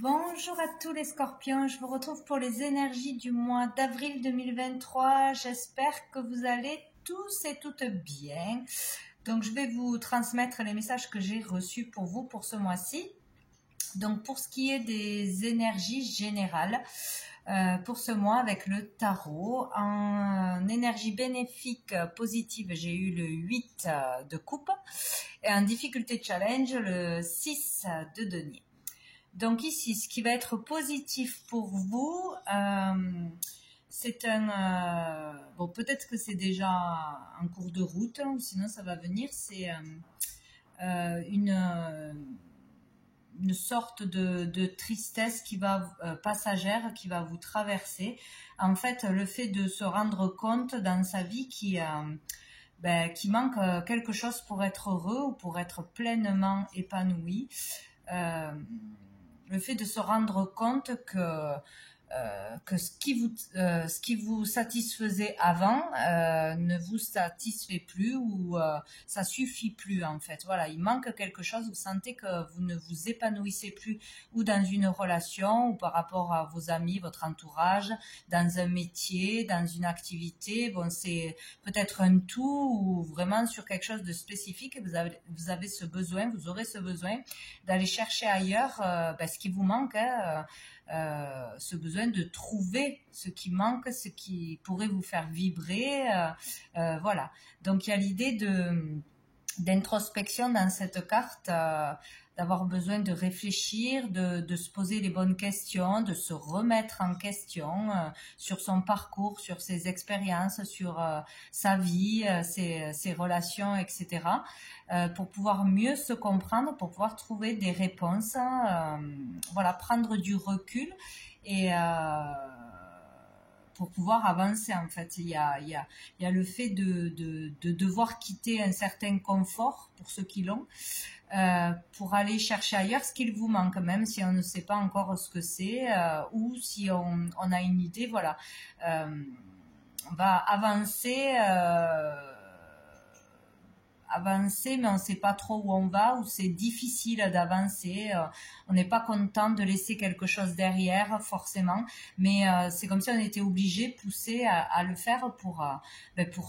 Bonjour à tous les scorpions, je vous retrouve pour les énergies du mois d'avril 2023. J'espère que vous allez tous et toutes bien. Donc je vais vous transmettre les messages que j'ai reçus pour vous pour ce mois-ci. Donc pour ce qui est des énergies générales, pour ce mois avec le tarot, en énergie bénéfique positive, j'ai eu le 8 de coupe et en difficulté challenge, le 6 de denier. Donc ici, ce qui va être positif pour vous, c'est bon, peut-être que c'est déjà en cours de route, ou sinon ça va venir, c'est une sorte de tristesse qui va passagère, qui va vous traverser. En fait, le fait de se rendre compte dans sa vie qui manque quelque chose pour être heureux ou pour être pleinement épanoui. Le fait de se rendre compte que ce qui vous satisfaisait avant ne vous satisfait plus ou ça suffit plus en fait. Voilà, il manque quelque chose, vous sentez que vous ne vous épanouissez plus ou dans une relation ou par rapport à vos amis, votre entourage, dans un métier, dans une activité. Bon, c'est peut-être un tout ou vraiment sur quelque chose de spécifique. Vous avez ce besoin, vous aurez ce besoin d'aller chercher ailleurs ce qui vous manque, ce besoin de trouver ce qui manque, ce qui pourrait vous faire vibrer, voilà. Donc il y a l'idée d'introspection dans cette carte, d'avoir besoin de réfléchir, de se poser les bonnes questions, de se remettre en question sur son parcours, sur ses expériences, sur sa vie, ses relations, etc. Pour pouvoir mieux se comprendre, pour pouvoir trouver des réponses, voilà, prendre du recul et pour pouvoir avancer en fait. Il y a le fait de devoir quitter un certain confort pour ceux qui l'ont, pour aller chercher ailleurs ce qu'il vous manque, même si on ne sait pas encore ce que c'est, ou si on a une idée, voilà. On va avancer, mais on ne sait pas trop où on va, ou c'est difficile d'avancer. On n'est pas content de laisser quelque chose derrière, forcément, mais c'est comme si on était obligé, poussé à le faire pour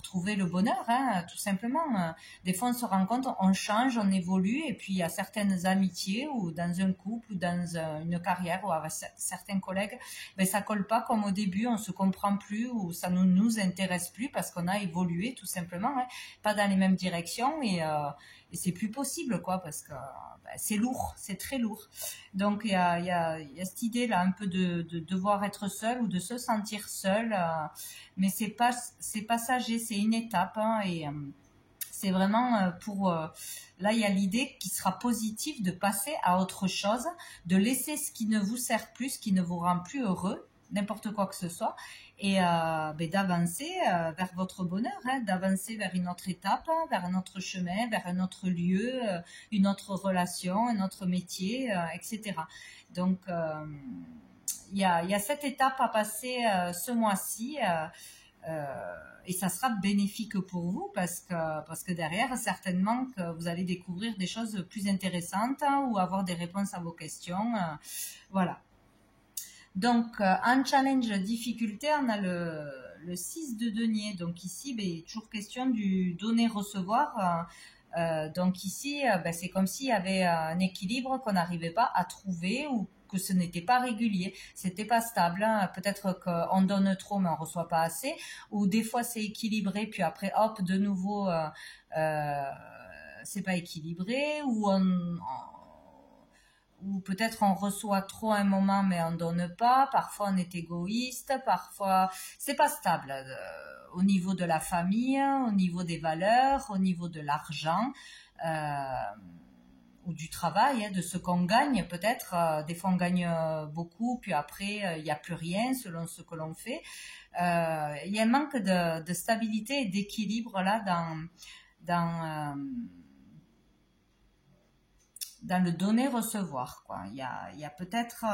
trouver le bonheur, hein, tout simplement. Des fois, on se rend compte, on change, on évolue, et puis il y a certaines amitiés, ou dans un couple, ou dans une carrière, ou avec certains collègues, ça colle pas comme au début, on se comprend plus, ou ça ne nous intéresse plus, parce qu'on a évolué, tout simplement, hein, pas dans les mêmes directions, et c'est plus possible, quoi, parce que c'est lourd, c'est très lourd. Donc il y a cette idée là un peu de devoir être seul ou de se sentir seul, mais c'est passager, c'est une étape, hein, et c'est vraiment là il y a l'idée qui sera positive de passer à autre chose, de laisser ce qui ne vous sert plus, ce qui ne vous rend plus heureux, n'importe quoi que ce soit, et d'avancer vers votre bonheur, hein, d'avancer vers une autre étape, hein, vers un autre chemin, vers un autre lieu, une autre relation, un autre métier, etc. Donc il y a cette étape à passer ce mois-ci, et ça sera bénéfique pour vous parce que derrière, certainement que vous allez découvrir des choses plus intéressantes, hein, ou avoir des réponses à vos questions, voilà. Donc, en challenge difficulté, on a le 6 de denier. Donc ici, il est toujours question du donner-recevoir. Donc ici, c'est comme s'il y avait un équilibre qu'on n'arrivait pas à trouver ou que ce n'était pas régulier, c'était pas stable, hein. Peut-être qu'on donne trop mais on reçoit pas assez, ou des fois c'est équilibré puis après hop de nouveau c'est pas équilibré, ou peut-être on reçoit trop à un moment mais on donne pas, parfois on est égoïste, parfois c'est pas stable, au niveau de la famille, au niveau des valeurs, au niveau de l'argent, ou du travail, hein, de ce qu'on gagne peut-être. Des fois on gagne beaucoup, puis après il n'y a plus rien selon ce que l'on fait. Il y a un manque de stabilité et d'équilibre là dans le donner-recevoir, quoi. Il y a peut-être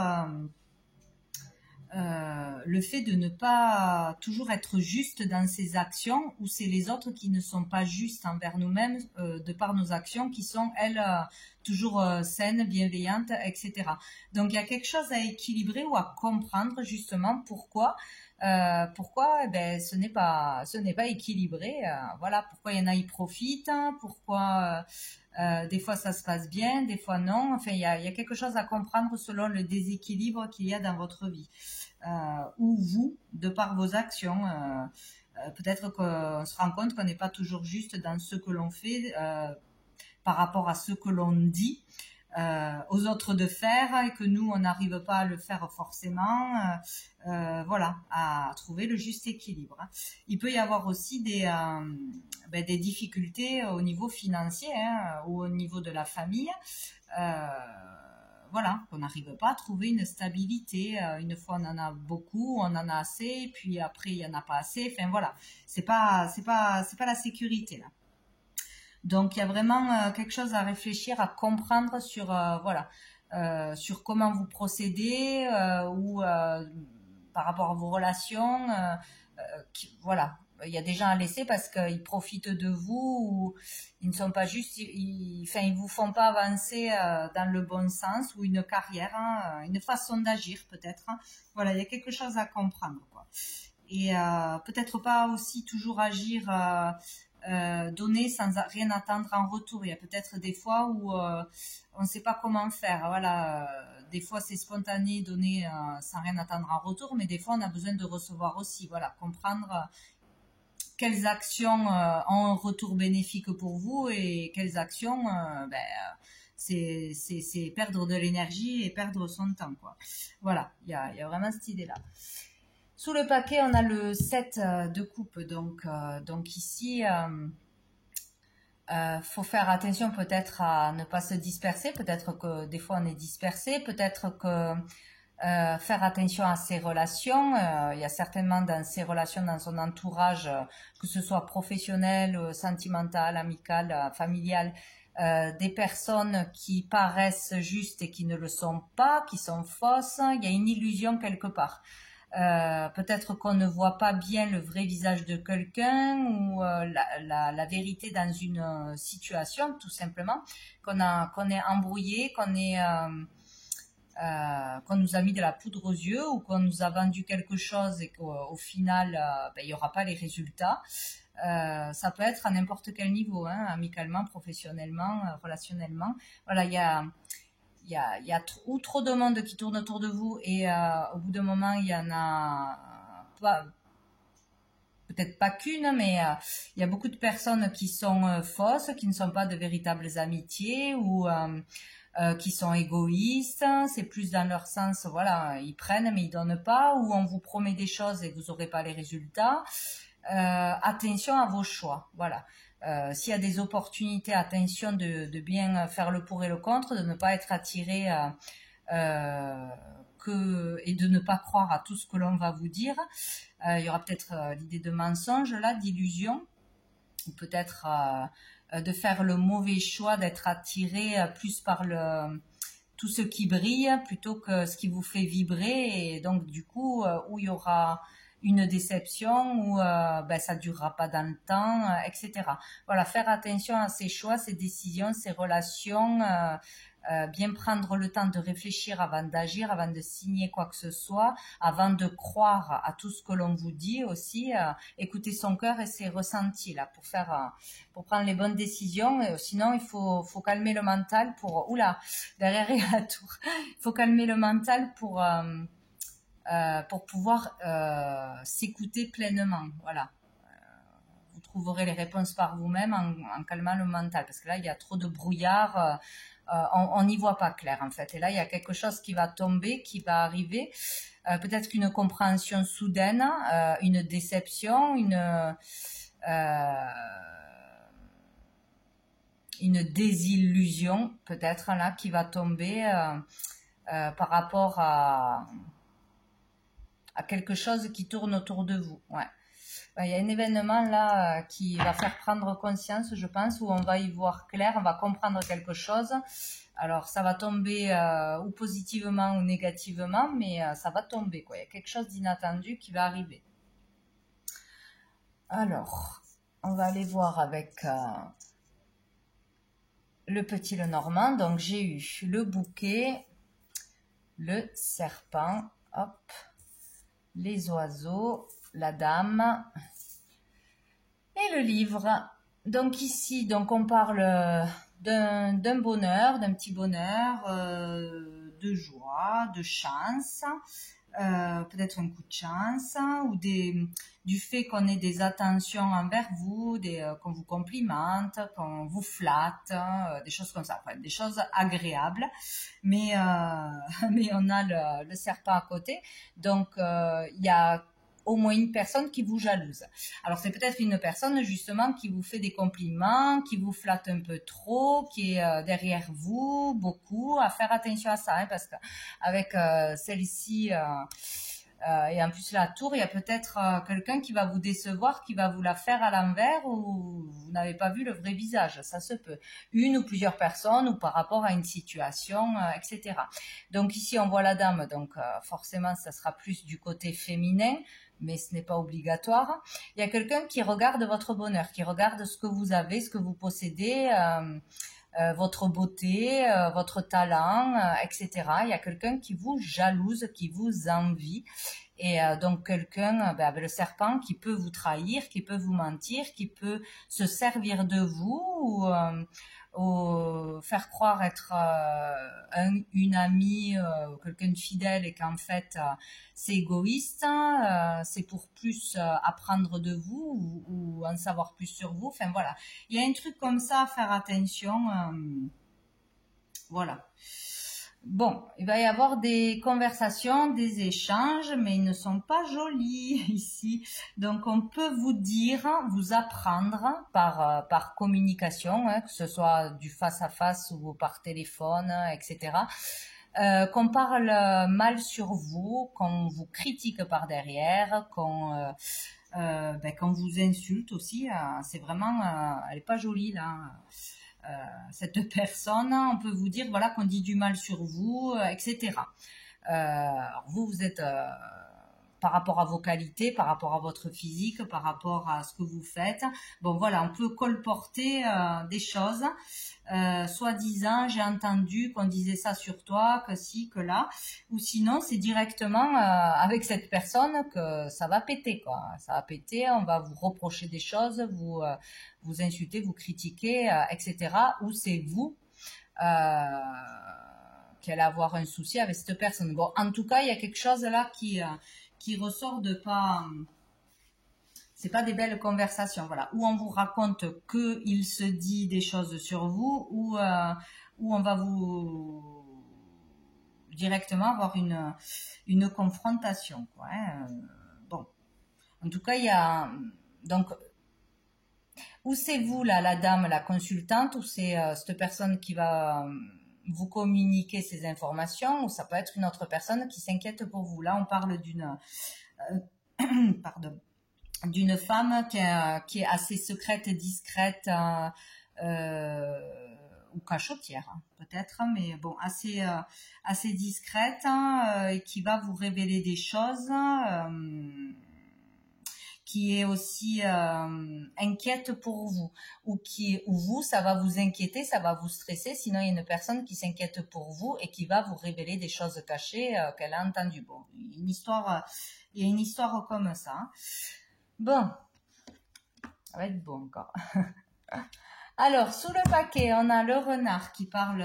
le fait de ne pas toujours être juste dans ses actions, ou c'est les autres qui ne sont pas justes envers nous-mêmes de par nos actions, qui sont, elles, toujours saines, bienveillantes, etc. Donc il y a quelque chose à équilibrer ou à comprendre justement pourquoi eh ben, ce n'est pas équilibré. Voilà, pourquoi il y en a qui profitent, pourquoi des fois ça se passe bien, des fois non. Enfin, il y a quelque chose à comprendre selon le déséquilibre qu'il y a dans votre vie. Ou vous, de par vos actions. Peut-être qu'on se rend compte qu'on n'est pas toujours juste dans ce que l'on fait par rapport à ce que l'on dit aux autres de faire, et que nous, on n'arrive pas à le faire forcément. Voilà, à trouver le juste équilibre. Il peut y avoir aussi des difficultés au niveau financier, ou au niveau de la famille. Voilà, qu'on n'arrive pas à trouver une stabilité. Une fois on en a beaucoup, on en a assez, puis après il y en a pas assez. Enfin voilà, c'est pas la sécurité là. Donc il y a vraiment quelque chose à réfléchir, à comprendre sur voilà, sur comment vous procédez, ou par rapport à vos relations. Voilà, il y a des gens à laisser parce qu'ils profitent de vous, ou ils ne sont pas juste, enfin, ils vous font pas avancer dans le bon sens, ou une carrière, une façon d'agir peut-être. Voilà, il y a quelque chose à comprendre, quoi. Et peut-être pas aussi toujours agir, donner sans rien attendre en retour. Il y a peut-être des fois où on ne sait pas comment faire. Voilà, des fois c'est spontané, donner sans rien attendre en retour, mais des fois on a besoin de recevoir aussi. Voilà, comprendre quelles actions ont un retour bénéfique pour vous, et quelles actions, c'est perdre de l'énergie et perdre son temps, quoi. Voilà, il y a vraiment cette idée-là. Sous le paquet, on a le 7 de coupe. Donc ici, faut faire attention peut-être à ne pas se disperser. Peut-être que des fois on est dispersé. Peut-être que faire attention à ses relations. Il y a certainement dans ses relations, dans son entourage, que ce soit professionnel, sentimental, amical, familial, des personnes qui paraissent justes et qui ne le sont pas, qui sont fausses. Il y a une illusion quelque part. Peut-être qu'on ne voit pas bien le vrai visage de quelqu'un, ou la vérité dans une situation, tout simplement, qu'on est embrouillé, qu'on nous a mis de la poudre aux yeux, ou qu'on nous a vendu quelque chose et qu'au final, il n'y aura pas les résultats. Ça peut être à n'importe quel niveau, amicalement, professionnellement, relationnellement. Voilà, il y a trop de monde qui tourne autour de vous, et au bout d'un moment, il y en a pas, peut-être pas qu'une, mais il y a beaucoup de personnes qui sont fausses, qui ne sont pas de véritables amitiés, ou qui sont égoïstes. C'est plus dans leur sens, voilà, ils prennent mais ils donnent pas, ou on vous promet des choses et vous n'aurez pas les résultats. Attention à vos choix, voilà. S'il y a des opportunités, attention de bien faire le pour et le contre, de ne pas être attiré et de ne pas croire à tout ce que l'on va vous dire. Il y aura peut-être l'idée de mensonge là, d'illusion, ou peut-être de faire le mauvais choix, d'être attiré plus par tout ce qui brille plutôt que ce qui vous fait vibrer, et donc du coup où il y aura une déception, ou ça durera pas dans le temps, etc. Voilà, faire attention à ses choix, ses décisions, ses relations, bien prendre le temps de réfléchir avant d'agir, avant de signer quoi que ce soit, avant de croire à tout ce que l'on vous dit aussi. Écouter son cœur et ses ressentis là pour prendre les bonnes décisions. Sinon, il faut calmer le mental pour... Oula, derrière il y a la tour. Il faut calmer le mental pour pouvoir s'écouter pleinement. Voilà. Vous trouverez les réponses par vous-même en calmant le mental, parce que là, il y a trop de brouillard. On n'y voit pas clair, en fait. Et là, il y a quelque chose qui va tomber, qui va arriver. Peut-être qu'une compréhension soudaine, une déception, une désillusion, peut-être, là, qui va tomber par rapport à quelque chose qui tourne autour de vous. Ouais. Il y a un événement là qui va faire prendre conscience, je pense, où on va y voir clair, on va comprendre quelque chose. Alors, ça va tomber ou positivement ou négativement, mais ça va tomber, quoi. Il y a quelque chose d'inattendu qui va arriver. Alors, on va aller voir avec le petit Lenormand. Donc, j'ai eu le bouquet, le serpent, hop, les oiseaux, la dame et le livre. Donc ici, donc on parle d'un bonheur, d'un petit bonheur, de joie, de chance, peut-être un coup de chance, ou du fait qu'on ait des attentions envers vous, qu'on vous complimente, qu'on vous flatte, des choses comme ça, enfin, des choses agréables. Mais mais on a le serpent à côté, donc il y a au moins une personne qui vous jalouse. Alors c'est peut-être une personne justement qui vous fait des compliments, qui vous flatte un peu trop, qui est derrière vous beaucoup. À faire attention à ça, hein, parce qu'avec celle-ci et en plus la tour, il y a peut-être quelqu'un qui va vous décevoir, qui va vous la faire à l'envers ou vous n'avez pas vu le vrai visage. Ça se peut. Une ou plusieurs personnes ou par rapport à une situation, etc. Donc ici on voit la dame, donc forcément ça sera plus du côté féminin, mais ce n'est pas obligatoire. Il y a quelqu'un qui regarde votre bonheur, qui regarde ce que vous avez, ce que vous possédez, votre beauté, votre talent, etc. Il y a quelqu'un qui vous jalouse, qui vous envie. Et donc quelqu'un avec le serpent qui peut vous trahir, qui peut vous mentir, qui peut se servir de vous ou faire croire être une amie, quelqu'un de fidèle et qu'en fait c'est égoïste, c'est pour plus apprendre de vous ou en savoir plus sur vous. Enfin voilà, il y a un truc comme ça à faire attention. Voilà. Bon, il va y avoir des conversations, des échanges, mais ils ne sont pas jolis ici. Donc, on peut vous dire, vous apprendre par communication, hein, que ce soit du face-à-face ou par téléphone, etc. Qu'on parle mal sur vous, qu'on vous critique par derrière, qu'on vous insulte aussi. C'est vraiment, elle est pas jolie là. Cette personne, on peut vous dire voilà qu'on dit du mal sur vous, etc. Alors vous êtes par rapport à vos qualités, par rapport à votre physique, par rapport à ce que vous faites. Bon voilà, on peut colporter des choses, soi-disant j'ai entendu qu'on disait ça sur toi, que si, que là, ou sinon c'est directement avec cette personne que ça va péter quoi. Ça va péter, on va vous reprocher des choses, vous insulter, vous critiquer, etc. Ou c'est vous qui allez avoir un souci avec cette personne. Bon, en tout cas, il y a quelque chose là qui ressort de pas. C'est pas des belles conversations, voilà. Où on vous raconte qu'il se dit des choses sur vous, ou où on va vous directement avoir une confrontation, quoi. Hein. Bon, en tout cas, il y a donc ou c'est vous là, la dame, la consultante, ou c'est cette personne qui va vous communiquer ces informations, ou ça peut être une autre personne qui s'inquiète pour vous. Là, on parle pardon, d'une femme qui est assez secrète et discrète ou cachotière hein, peut-être, mais bon, assez discrète et qui va vous révéler des choses. Qui est aussi inquiète pour vous, ou vous, ça va vous inquiéter, ça va vous stresser, sinon il y a une personne qui s'inquiète pour vous et qui va vous révéler des choses cachées qu'elle a entendues. Bon, il y a une histoire comme ça. Bon, ça va être bon encore. Alors, sous le paquet, on a le renard qui parle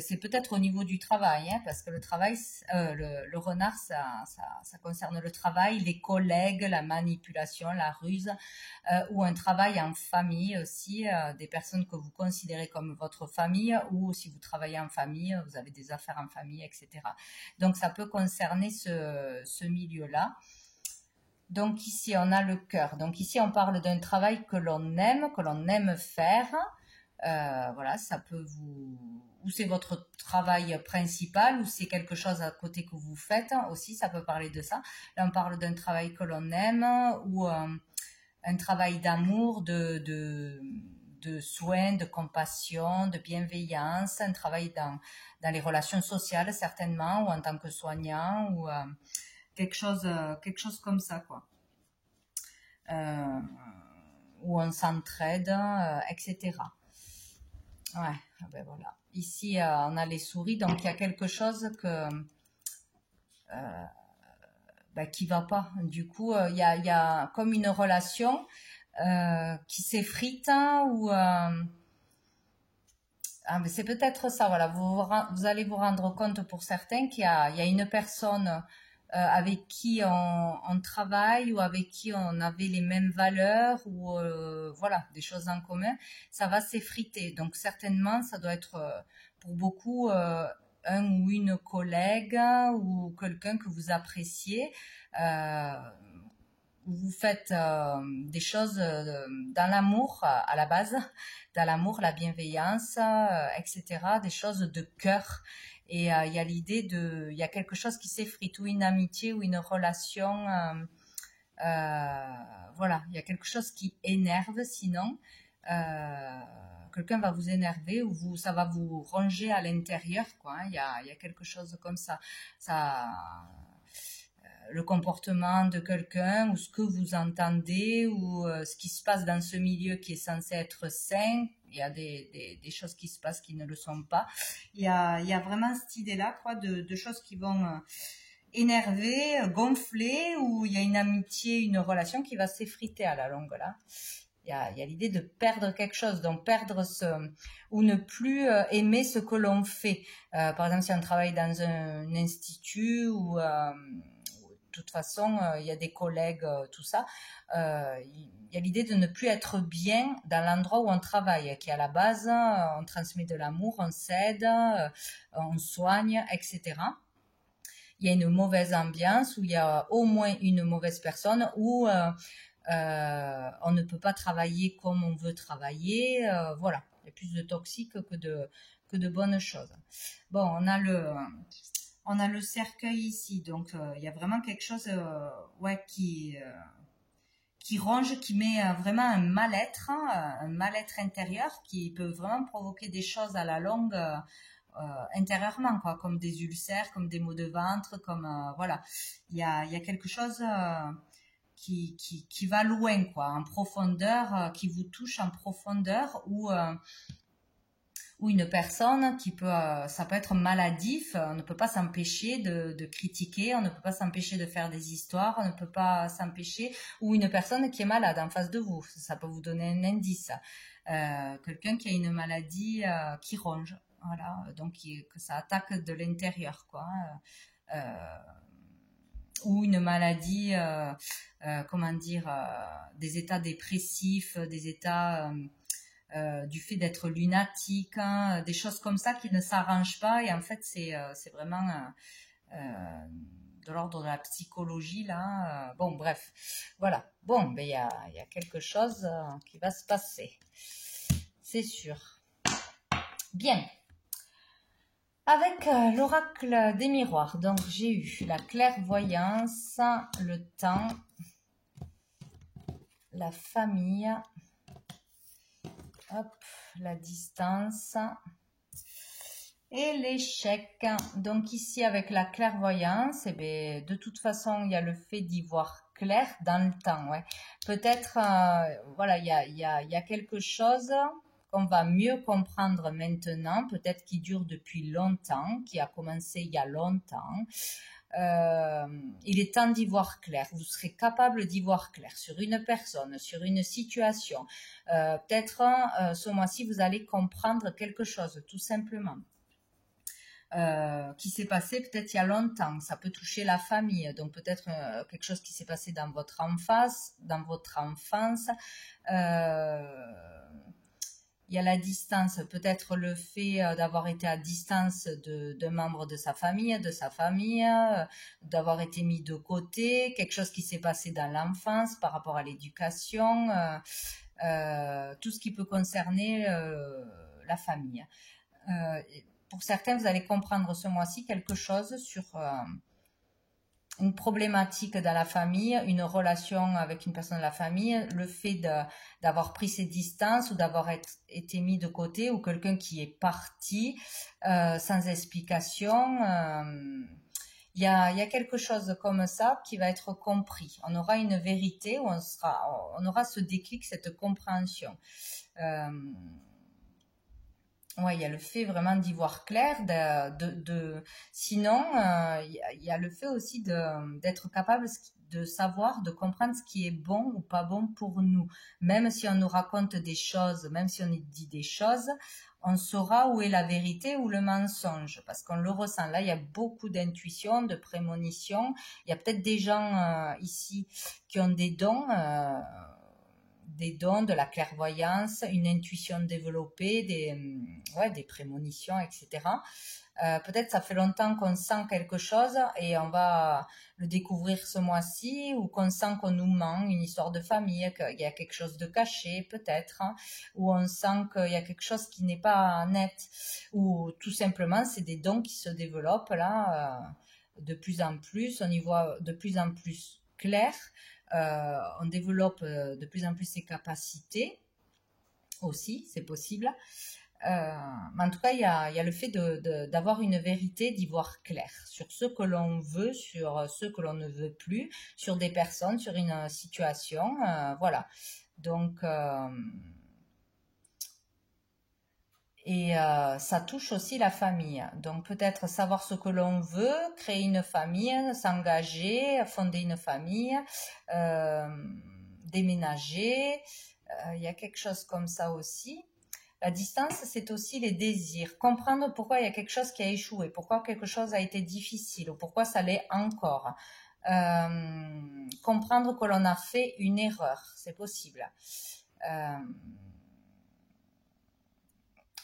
c'est peut-être au niveau du travail, hein, parce que le travail, le renard, ça concerne le travail, les collègues, la manipulation, la ruse, ou un travail en famille aussi, des personnes que vous considérez comme votre famille, ou si vous travaillez en famille, vous avez des affaires en famille, etc. Donc, ça peut concerner ce milieu-là. Donc ici, on a le cœur. Donc ici, on parle d'un travail que l'on aime faire, Voilà, ça peut ou c'est votre travail principal, ou c'est quelque chose à côté que vous faites aussi, ça peut parler de ça. Là, on parle d'un travail que l'on aime, ou un travail d'amour, de soins, de compassion, de bienveillance, un travail dans les relations sociales certainement, ou en tant que soignant, ou quelque chose comme ça, quoi. Où on s'entraide, etc. Ouais, ben voilà. Ici, on a les souris, donc il y a quelque chose qui va pas. Du coup, il y a comme une relation qui s'effrite, hein, ou mais c'est peut-être ça. Voilà, vous allez vous rendre compte pour certains qu'il y a une personne avec qui on travaille, ou avec qui on avait les mêmes valeurs, ou voilà, des choses en commun, ça va s'effriter. Donc certainement, ça doit être pour beaucoup un ou une collègue, ou quelqu'un que vous appréciez, où vous faites des choses dans l'amour à la base, dans l'amour, la bienveillance, etc., des choses de cœur. Et il y a il y a quelque chose qui s'effrite, ou une amitié, ou une relation, voilà, il y a quelque chose qui énerve, sinon quelqu'un va vous énerver, ou ça va vous ronger à l'intérieur, quoi, hein. Il y a quelque chose comme ça. Le comportement de quelqu'un, ou ce que vous entendez, ou ce qui se passe dans ce milieu qui est censé être sain, il y a des choses qui se passent qui ne le sont pas. Il y a vraiment cette idée-là, quoi, de choses qui vont énerver, gonfler, ou il y a une amitié, une relation qui va s'effriter à la longue, là. Il y a l'idée de perdre quelque chose, donc perdre ou ne plus aimer ce que l'on fait. Par exemple, si on travaille dans un institut, ou de toute façon, il y a des collègues, tout ça. Il y a l'idée de ne plus être bien dans l'endroit où on travaille, qui à la base, on transmet de l'amour, on s'aide, on soigne, etc. Il y a une mauvaise ambiance, où il y a au moins une mauvaise personne, où on ne peut pas travailler comme on veut travailler. Voilà, il y a plus de toxiques que de bonnes choses. Bon, on a le cercueil ici, donc il y a vraiment quelque chose qui ronge, qui met vraiment un mal-être, hein, un mal-être intérieur, qui peut vraiment provoquer des choses à la longue intérieurement, quoi, comme des ulcères, comme des maux de ventre, comme voilà, il y a quelque chose qui va loin, quoi, en profondeur, qui vous touche en profondeur, ou une personne qui peut, ça peut être maladif, on ne peut pas s'empêcher de critiquer, on ne peut pas s'empêcher de faire des histoires, on ne peut pas s'empêcher, ou une personne qui est malade en face de vous, ça peut vous donner un indice, quelqu'un qui a une maladie qui ronge, voilà, donc que ça attaque de l'intérieur, quoi, ou une maladie, comment dire, des états dépressifs, des états du fait d'être lunatique, hein, des choses comme ça qui ne s'arrangent pas, et en fait c'est vraiment de l'ordre de la psychologie, là. Bon, bref, voilà. Bon, ben il y a quelque chose qui va se passer, c'est sûr. Bien. Avec l'oracle des miroirs, donc j'ai eu la clairvoyance, le temps, la famille, hop, la distance et l'échec. Donc ici avec la clairvoyance, eh bien, de toute façon il y a le fait d'y voir clair dans le temps. Ouais. Peut-être voilà, il y a quelque chose qu'on va mieux comprendre maintenant, peut-être qui dure depuis longtemps, qui a commencé il y a longtemps. Il est temps d'y voir clair. Vous serez capable d'y voir clair sur une personne, sur une situation. Peut-être ce mois-ci, vous allez comprendre quelque chose, tout simplement. Qui s'est passé peut-être il y a longtemps. Ça peut toucher la famille, donc peut-être quelque chose qui s'est passé dans votre enfance, il y a la distance, peut-être le fait d'avoir été à distance d'un membre de sa famille, d'avoir été mis de côté, quelque chose qui s'est passé dans l'enfance par rapport à l'éducation, tout ce qui peut concerner la famille. Pour certains, vous allez comprendre ce mois-ci quelque chose sur une problématique dans la famille, une relation avec une personne de la famille, le fait d'avoir pris ses distances ou d'avoir été mis de côté, ou quelqu'un qui est parti sans explication. Il y a quelque chose comme ça qui va être compris. On aura une vérité, où on aura ce déclic, cette compréhension. Ouais, il y a le fait vraiment d'y voir clair. Sinon, il y a le fait aussi d'être capable de savoir, de comprendre ce qui est bon ou pas bon pour nous. Même si on nous raconte des choses, même si on nous dit des choses, on saura où est la vérité ou le mensonge, parce qu'on le ressent. Là, il y a beaucoup d'intuition, de prémonition. Il y a peut-être des gens ici qui ont des dons, de la clairvoyance, une intuition développée, des prémonitions, etc. Peut-être ça fait longtemps qu'on sent quelque chose et on va le découvrir ce mois-ci, ou qu'on sent qu'on nous ment, une histoire de famille, qu'il y a quelque chose de caché peut-être, hein, ou on sent qu'il y a quelque chose qui n'est pas net, ou tout simplement c'est des dons qui se développent là de plus en plus, on y voit de plus en plus clair. On développe de plus en plus ses capacités aussi, c'est possible. Mais en tout cas, il y a le fait d'avoir une vérité, d'y voir clair sur ce que l'on veut, sur ce que l'on ne veut plus, sur des personnes, sur une situation. Voilà. Donc, ça touche aussi la famille. Donc peut-être savoir ce que l'on veut, créer une famille, s'engager, fonder une famille, déménager. Il y a quelque chose comme ça aussi. La distance, c'est aussi les désirs. Comprendre pourquoi il y a quelque chose qui a échoué, pourquoi quelque chose a été difficile, ou pourquoi ça l'est encore. Comprendre que l'on a fait une erreur, c'est possible.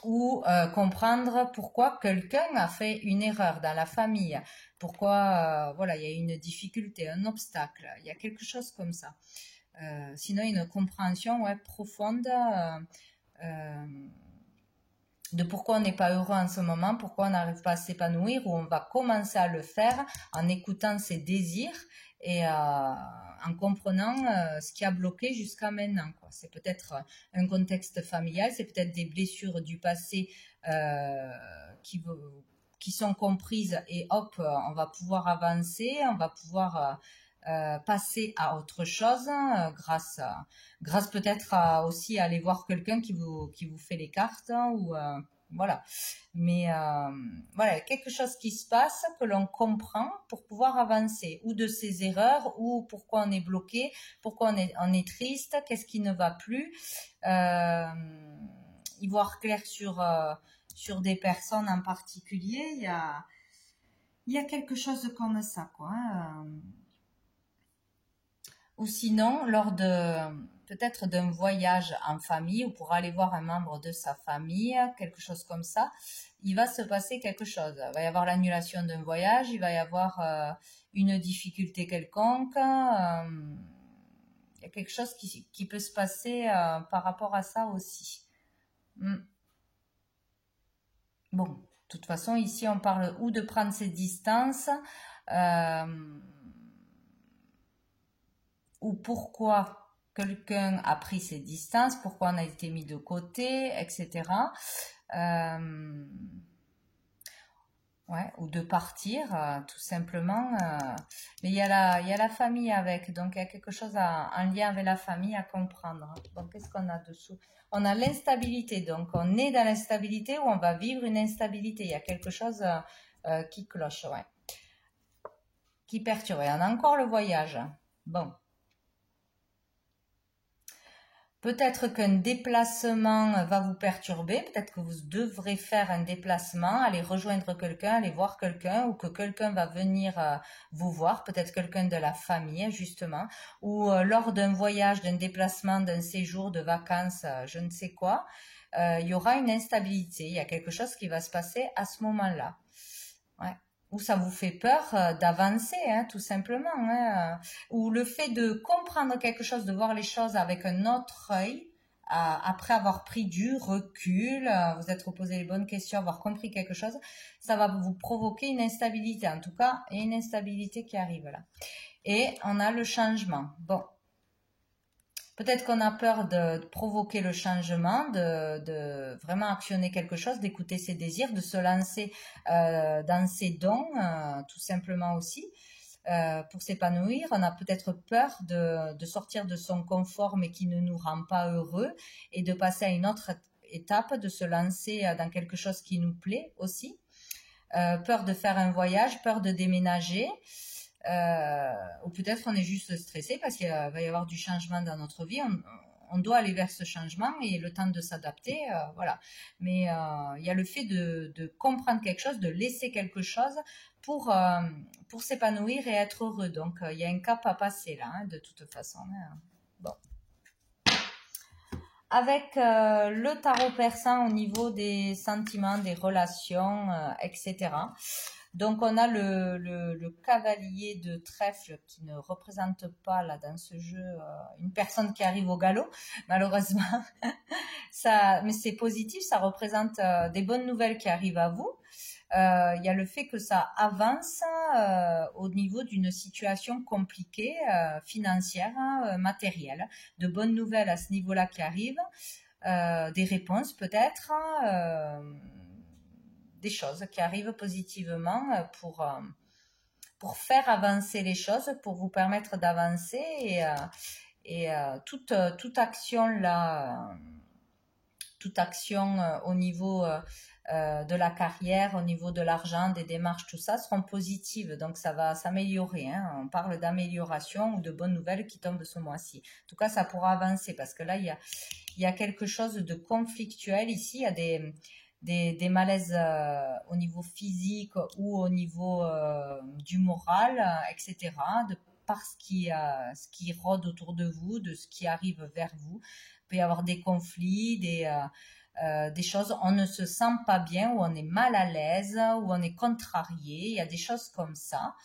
Ou comprendre pourquoi quelqu'un a fait une erreur dans la famille, pourquoi voilà, il y a une difficulté, un obstacle, il y a quelque chose comme ça. Sinon, une compréhension profonde de pourquoi on n'est pas heureux en ce moment, pourquoi on n'arrive pas à s'épanouir, ou on va commencer à le faire en écoutant ses désirs et en comprenant ce qui a bloqué jusqu'à maintenant. C'est peut-être un contexte familial, c'est peut-être des blessures du passé qui sont comprises, et hop, on va pouvoir avancer, on va pouvoir passer à autre chose grâce peut-être aussi à aller voir quelqu'un qui vous fait les cartes, ou voilà. Mais voilà, quelque chose qui se passe, que l'on comprend pour pouvoir avancer, ou de ses erreurs, ou pourquoi on est bloqué, pourquoi on est triste, qu'est-ce qui ne va plus, y voir clair sur des personnes en particulier. Il y a quelque chose comme ça, quoi, hein. Ou sinon, lors peut-être d'un voyage en famille, ou pour aller voir un membre de sa famille, quelque chose comme ça, il va se passer quelque chose. Il va y avoir l'annulation d'un voyage, il va y avoir une difficulté quelconque. Il y a quelque chose qui peut se passer par rapport à ça aussi. Bon, de toute façon, ici, on parle ou de prendre ses distances, ou pourquoi quelqu'un a pris ses distances, pourquoi on a été mis de côté, etc. Ouais, ou de partir, tout simplement. Mais il y a la famille avec, donc il y a quelque chose en lien avec la famille à comprendre. Donc qu'est-ce qu'on a dessous? On a l'instabilité, donc on est dans l'instabilité, ou on va vivre une instabilité. Il y a quelque chose qui cloche, ouais, qui perturbe. Et on a encore le voyage. Bon. Peut-être qu'un déplacement va vous perturber, peut-être que vous devrez faire un déplacement, aller rejoindre quelqu'un, aller voir quelqu'un, ou que quelqu'un va venir vous voir, peut-être quelqu'un de la famille justement, ou lors d'un voyage, d'un déplacement, d'un séjour, de vacances, je ne sais quoi, il y aura une instabilité, il y a quelque chose qui va se passer à ce moment-là. Ouais. Ou ça vous fait peur d'avancer, hein, tout simplement, hein, ou le fait de comprendre quelque chose, de voir les choses avec un autre œil, après avoir pris du recul, vous êtes reposé les bonnes questions, avoir compris quelque chose, ça va vous provoquer une instabilité. En tout cas, il y a une instabilité qui arrive là. Et on a le changement. Bon, peut-être qu'on a peur de provoquer le changement, de vraiment actionner quelque chose, d'écouter ses désirs, de se lancer dans ses dons, tout simplement aussi. Pour s'épanouir, on a peut-être peur de sortir de son confort mais qui ne nous rend pas heureux et de passer à une autre étape, de se lancer dans quelque chose qui nous plaît aussi. Peur de faire un voyage, peur de déménager. Ou peut-être on est juste stressé parce qu'il va y avoir du changement dans notre vie. On doit aller vers ce changement et le temps de s'adapter, voilà. Mais il y a le fait de comprendre quelque chose, de laisser quelque chose pour s'épanouir et être heureux. Donc il y a un cap à passer là, hein, de toute façon. Hein. Bon. Avec le tarot persan au niveau des sentiments, des relations, etc. Donc on a le cavalier de trèfle qui ne représente pas là dans ce jeu une personne qui arrive au galop, malheureusement. Ça, mais c'est positif, ça représente des bonnes nouvelles qui arrivent à vous. Il y a le fait que ça avance au niveau d'une situation compliquée, financière, matérielle. De bonnes nouvelles à ce niveau-là qui arrivent, des réponses peut-être, des choses qui arrivent positivement pour faire avancer les choses, pour vous permettre d'avancer et toute action là, toute action au niveau de la carrière, au niveau de l'argent, des démarches, tout ça seront positives. Donc ça va s'améliorer. Hein. On parle d'amélioration ou de bonnes nouvelles qui tombent ce mois-ci. En tout cas, ça pourra avancer parce que là, il y a quelque chose de conflictuel ici. Il y a des malaises au niveau physique ou au niveau du moral, etc. Par ce qui rôde autour de vous, de ce qui arrive vers vous. Il peut y avoir des conflits, des choses, on ne se sent pas bien, ou on est mal à l'aise, ou on est contrarié, il y a des choses comme ça.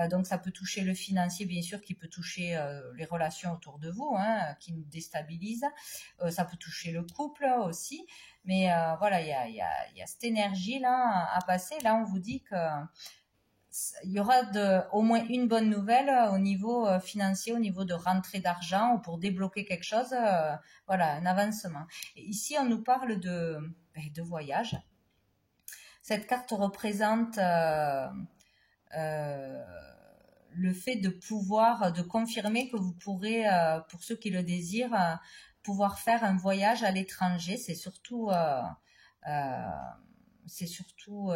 Donc ça peut toucher le financier, bien sûr, qui peut toucher les relations autour de vous, hein, qui nous déstabilisent. Ça peut toucher le couple aussi. Mais voilà, il y a cette énergie-là à passer. Là, on vous dit que il y aura au moins une bonne nouvelle au niveau financier, au niveau de rentrée d'argent ou pour débloquer quelque chose. Voilà, un avancement. Et ici, on nous parle de voyage. Cette carte représente le fait de pouvoir, de confirmer que vous pourrez, pour ceux qui le désirent, pouvoir faire un voyage à l'étranger. C'est surtout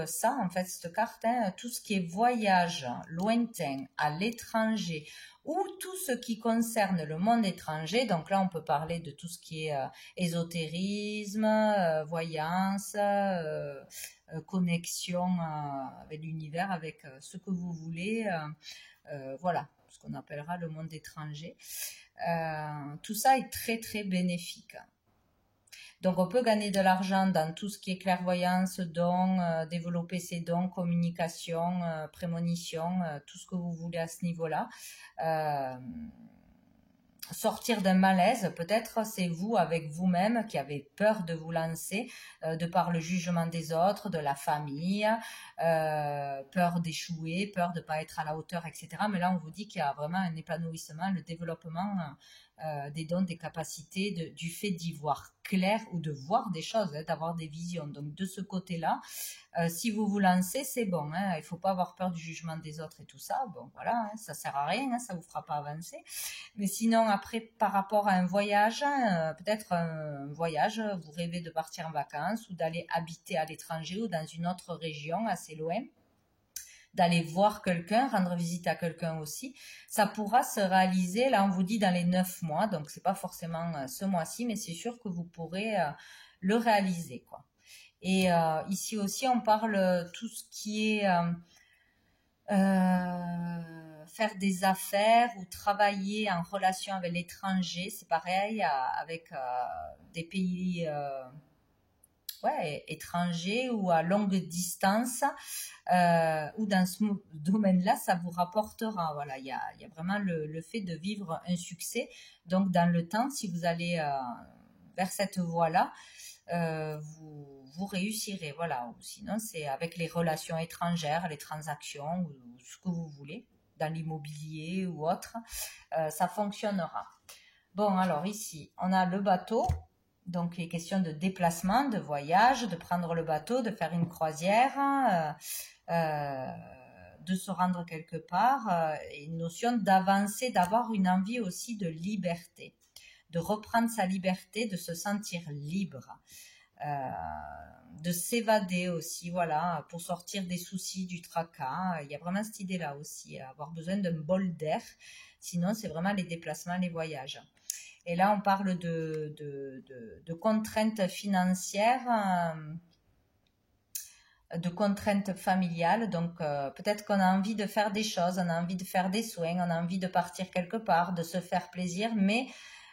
ça, en fait, cette carte, hein, tout ce qui est voyage lointain à l'étranger ou tout ce qui concerne le monde étranger. Donc là, on peut parler de tout ce qui est ésotérisme, voyance, connexion avec l'univers, avec ce que vous voulez. Voilà, ce qu'on appellera le monde étranger. Tout ça est très, très bénéfique. Donc, on peut gagner de l'argent dans tout ce qui est clairvoyance, dons, développer ses dons, communication, prémonition, tout ce que vous voulez à ce niveau-là. Sortir d'un malaise, peut-être c'est vous avec vous-même qui avez peur de vous lancer de par le jugement des autres, de la famille, peur d'échouer, peur de ne pas être à la hauteur, etc. Mais là, on vous dit qu'il y a vraiment un épanouissement, le développement des dons, des capacités, du fait d'y voir clair ou de voir des choses, hein, d'avoir des visions. Donc de ce côté-là, si vous vous lancez, c'est bon. Hein, il ne faut pas avoir peur du jugement des autres et tout ça. Bon, voilà, hein, ça ne sert à rien, hein, ça ne vous fera pas avancer. Mais sinon, après, par rapport à un voyage, peut-être un voyage, vous rêvez de partir en vacances ou d'aller habiter à l'étranger ou dans une autre région assez loin, d'aller voir quelqu'un, rendre visite à quelqu'un aussi. Ça pourra se réaliser, là on vous dit dans les 9 mois, donc c'est pas forcément ce mois-ci, mais c'est sûr que vous pourrez le réaliser, quoi. Et ici aussi on parle tout ce qui est faire des affaires ou travailler en relation avec l'étranger, c'est pareil avec des pays étrangers ou à longue distance, ou dans ce domaine-là, ça vous rapportera. Voilà, il y a vraiment le fait de vivre un succès. Donc, dans le temps, si vous allez vers cette voie-là, vous réussirez. Voilà. Ou sinon, c'est avec les relations étrangères, les transactions, ou ce que vous voulez, dans l'immobilier ou autre, ça fonctionnera. Bon, alors ici, on a le bateau. Donc, il est question de déplacement, de voyage, de prendre le bateau, de faire une croisière, de se rendre quelque part, une notion d'avancer, d'avoir une envie aussi de liberté, de reprendre sa liberté, de se sentir libre, de s'évader aussi, voilà, pour sortir des soucis, du tracas. Il y a vraiment cette idée-là aussi, avoir besoin d'un bol d'air. Sinon, c'est vraiment les déplacements, les voyages. Et là, on parle de contraintes financières, de contraintes familiales. Donc, peut-être qu'on a envie de faire des choses, on a envie de faire des soins, on a envie de partir quelque part, de se faire plaisir, mais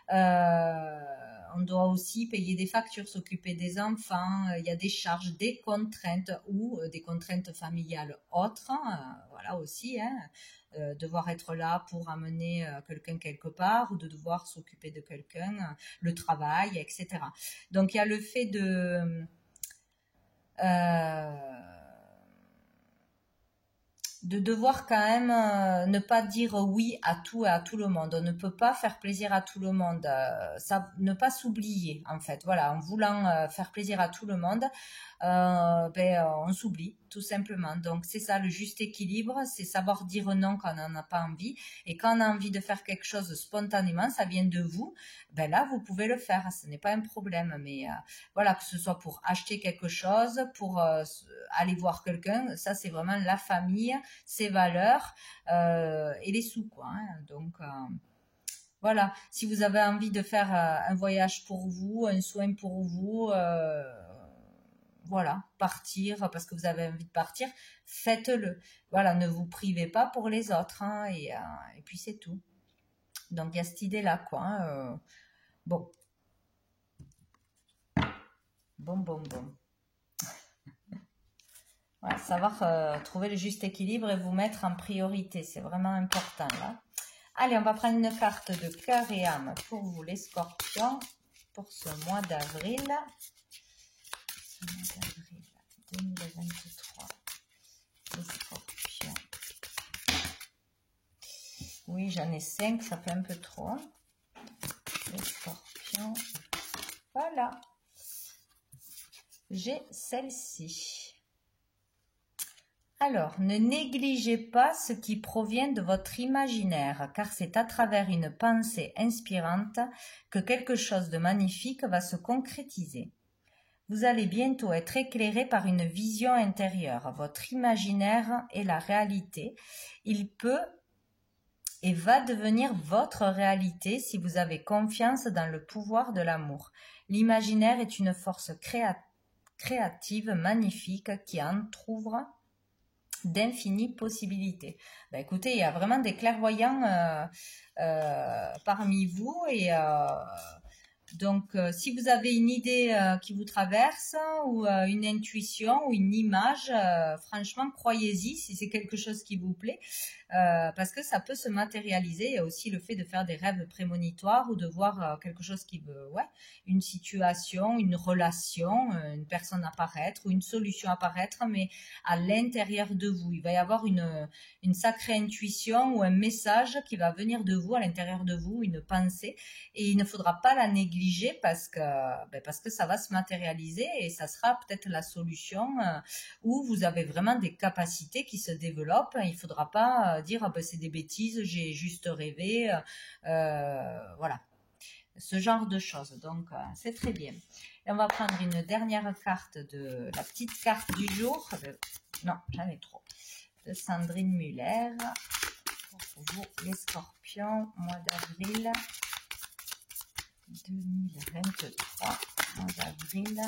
on doit aussi payer des factures, s'occuper des enfants. Il y a des charges, des contraintes ou des contraintes familiales autres. Voilà aussi, hein. Devoir être là pour amener quelqu'un quelque part ou de devoir s'occuper de quelqu'un, le travail, etc. Donc il y a le fait de devoir quand même ne pas dire oui à tout et à tout le monde. On ne peut pas faire plaisir à tout le monde. Ça, ne pas s'oublier, en fait. Voilà, en voulant faire plaisir à tout le monde, on s'oublie, tout simplement. Donc, c'est ça, le juste équilibre, c'est savoir dire non quand on n'en a pas envie. Et quand on a envie de faire quelque chose spontanément, ça vient de vous, ben là, vous pouvez le faire. Ce n'est pas un problème. Mais voilà, que ce soit pour acheter quelque chose, pour aller voir quelqu'un, ça, c'est vraiment la famille, ses valeurs et les sous, quoi. Hein. Donc, voilà. Si vous avez envie de faire un voyage pour vous, un soin pour vous, voilà, partir parce que vous avez envie de partir, faites-le. Voilà, ne vous privez pas pour les autres, hein, et puis c'est tout. Donc il y a cette idée-là, quoi. Hein, bon. Bon. Voilà, savoir trouver le juste équilibre et vous mettre en priorité, c'est vraiment important là. Allez, on va prendre une carte de cœur et âme pour vous les scorpions pour ce mois d'avril. 2023, les scorpions. Oui, j'en ai 5, ça fait un peu trop. Hein. Les scorpions. Voilà. J'ai celle-ci. Alors, ne négligez pas ce qui provient de votre imaginaire, car c'est à travers une pensée inspirante que quelque chose de magnifique va se concrétiser. Vous allez bientôt être éclairé par une vision intérieure. Votre imaginaire est la réalité. Il peut et va devenir votre réalité si vous avez confiance dans le pouvoir de l'amour. L'imaginaire est une force créative magnifique qui entrouvre d'infinies possibilités. Ben, écoutez, il y a vraiment des clairvoyants parmi vous et donc si vous avez une idée qui vous traverse ou une intuition ou une image, franchement croyez-y si c'est quelque chose qui vous plaît, parce que ça peut se matérialiser. Il y a aussi le fait de faire des rêves prémonitoires ou de voir quelque chose qui veut, une situation, une relation, une personne apparaître ou une solution apparaître, mais à l'intérieur de vous. Il va y avoir une sacrée intuition ou un message qui va venir de vous, à l'intérieur de vous, une pensée, et il ne faudra pas la négliger parce que ça va se matérialiser et ça sera peut-être la solution où vous avez vraiment des capacités qui se développent. Il ne faudra pas dire c'est des bêtises, j'ai juste rêvé, voilà, ce genre de choses. Donc c'est très bien. Et on va prendre une dernière carte de la petite carte du jour. Non, j'en ai trop. De Sandrine Muller pour vous les scorpions, mois d'avril 2023, mois d'avril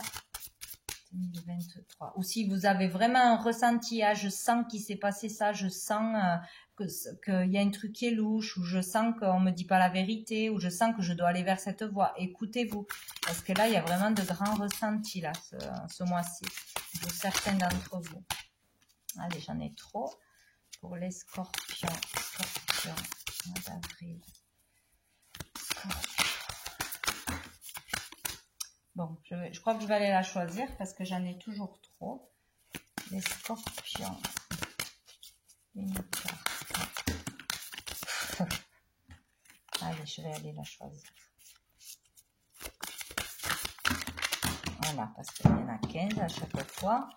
2023. Ou si vous avez vraiment un ressenti, je sens qu'il s'est passé ça, je sens qu'il y a un truc qui est louche, ou je sens qu'on me dit pas la vérité, ou je sens que je dois aller vers cette voie. Écoutez-vous, parce que là, il y a vraiment de grands ressentis là, ce mois-ci, pour certains d'entre vous. Allez, j'en ai trop. Pour les scorpions, mois d'avril. Bon, je crois que je vais aller la choisir parce que j'en ai toujours trop. Les scorpions. Une carte. Allez, je vais aller la choisir. Voilà, parce qu'il y en a 15 à chaque fois.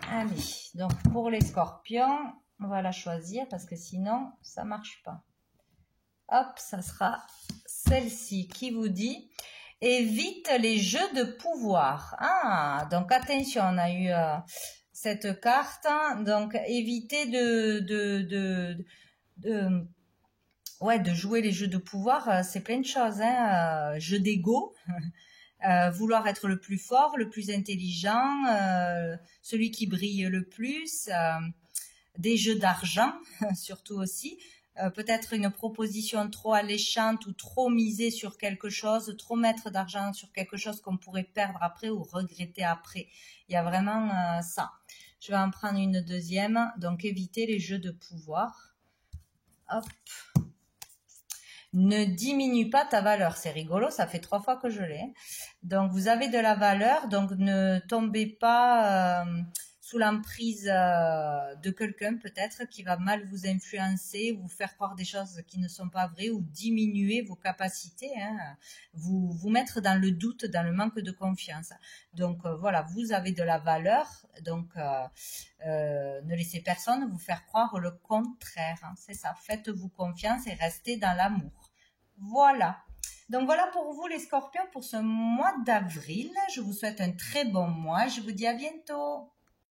Allez, donc pour les scorpions, on va la choisir parce que sinon, ça marche pas. Hop, ça sera celle-ci qui vous dit « Évite les jeux de pouvoir ». Ah, donc attention, on a eu cette carte. Donc, éviter de jouer les jeux de pouvoir, c'est plein de choses. Hein, jeu d'ego, vouloir être le plus fort, le plus intelligent, celui qui brille le plus, des jeux d'argent, surtout aussi. Peut-être une proposition trop alléchante ou trop miser sur quelque chose, trop mettre d'argent sur quelque chose qu'on pourrait perdre après ou regretter après. Il y a vraiment ça. Je vais en prendre une deuxième. Donc, éviter les jeux de pouvoir. Hop. Ne diminue pas ta valeur. C'est rigolo, ça fait 3 fois que je l'ai. Donc, vous avez de la valeur, donc ne tombez pas sous l'emprise de quelqu'un peut-être qui va mal vous influencer, vous faire croire des choses qui ne sont pas vraies ou diminuer vos capacités, hein, vous mettre dans le doute, dans le manque de confiance. Donc voilà, vous avez de la valeur, donc ne laissez personne vous faire croire le contraire. Hein, c'est ça, faites-vous confiance et restez dans l'amour. Voilà. Donc voilà pour vous les scorpions pour ce mois d'avril. Je vous souhaite un très bon mois. Je vous dis à bientôt.